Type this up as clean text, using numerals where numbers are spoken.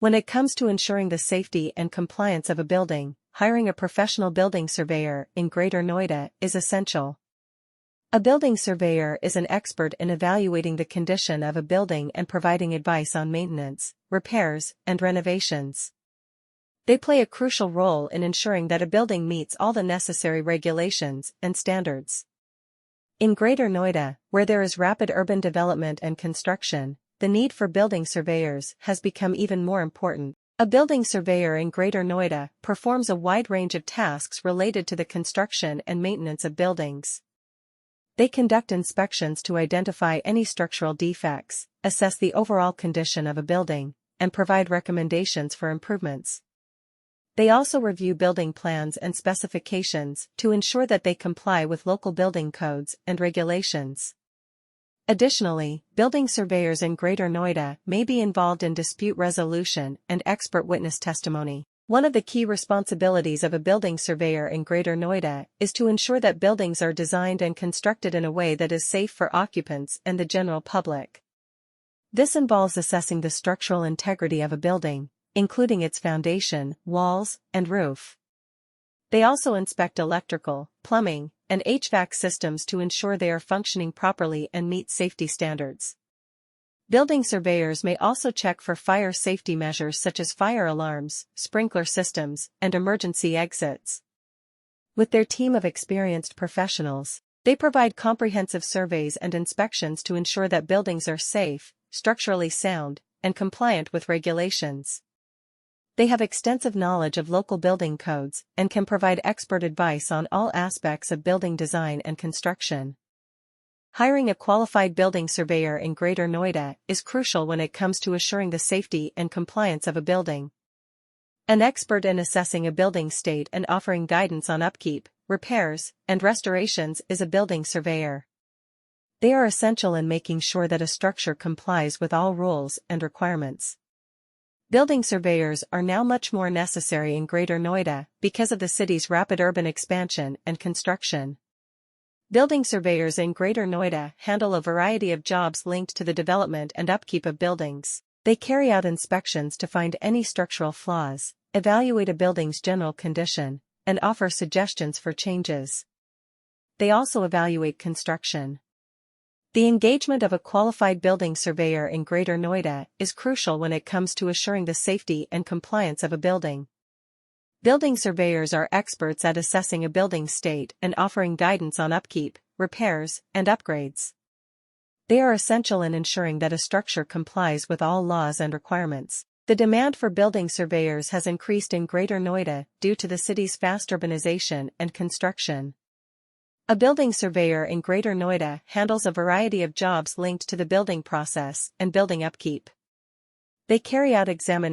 When it comes to ensuring the safety and compliance of a building, hiring a professional building surveyor in Greater Noida is essential. A building surveyor is an expert in evaluating the condition of a building and providing advice on maintenance, repairs, and renovations. They play a crucial role in ensuring that a building meets all the necessary regulations and standards. In Greater Noida, where there is rapid urban development and construction, the need for building surveyors has become even more important. A building surveyor in Greater Noida performs a wide range of tasks related to the construction and maintenance of buildings. They conduct inspections to identify any structural defects, assess the overall condition of a building, and provide recommendations for improvements. They also review building plans and specifications to ensure that they comply with local building codes and regulations. Additionally, building surveyors in Greater Noida may be involved in dispute resolution and expert witness testimony. One of the key responsibilities of a building surveyor in Greater Noida is to ensure that buildings are designed and constructed in a way that is safe for occupants and the general public. This involves assessing the structural integrity of a building, including its foundation, walls, and roof. They also inspect electrical, plumbing, and HVAC systems to ensure they are functioning properly and meet safety standards. Building surveyors may also check for fire safety measures such as fire alarms, sprinkler systems, and emergency exits. With their team of experienced professionals, they provide comprehensive surveys and inspections to ensure that buildings are safe, structurally sound, and compliant with regulations. They have extensive knowledge of local building codes and can provide expert advice on all aspects of building design and construction. Hiring a qualified building surveyor in Greater Noida is crucial when it comes to assuring the safety and compliance of a building. An expert in assessing a building's state and offering guidance on upkeep, repairs, and restorations is a building surveyor. They are essential in making sure that a structure complies with all rules and requirements. Building surveyors are now much more necessary in Greater Noida because of the city's rapid urban expansion and construction. Building surveyors in Greater Noida handle a variety of jobs linked to the development and upkeep of buildings. They carry out inspections to find any structural flaws, evaluate a building's general condition, and offer suggestions for changes. They also evaluate construction. The engagement of a qualified building surveyor in Greater Noida is crucial when it comes to assuring the safety and compliance of a building. Building surveyors are experts at assessing a building's state and offering guidance on upkeep, repairs, and upgrades. They are essential in ensuring that a structure complies with all laws and requirements. The demand for building surveyors has increased in Greater Noida due to the city's fast urbanization and construction. A building surveyor in Greater Noida handles a variety of jobs linked to the building process and building upkeep. They carry out examinations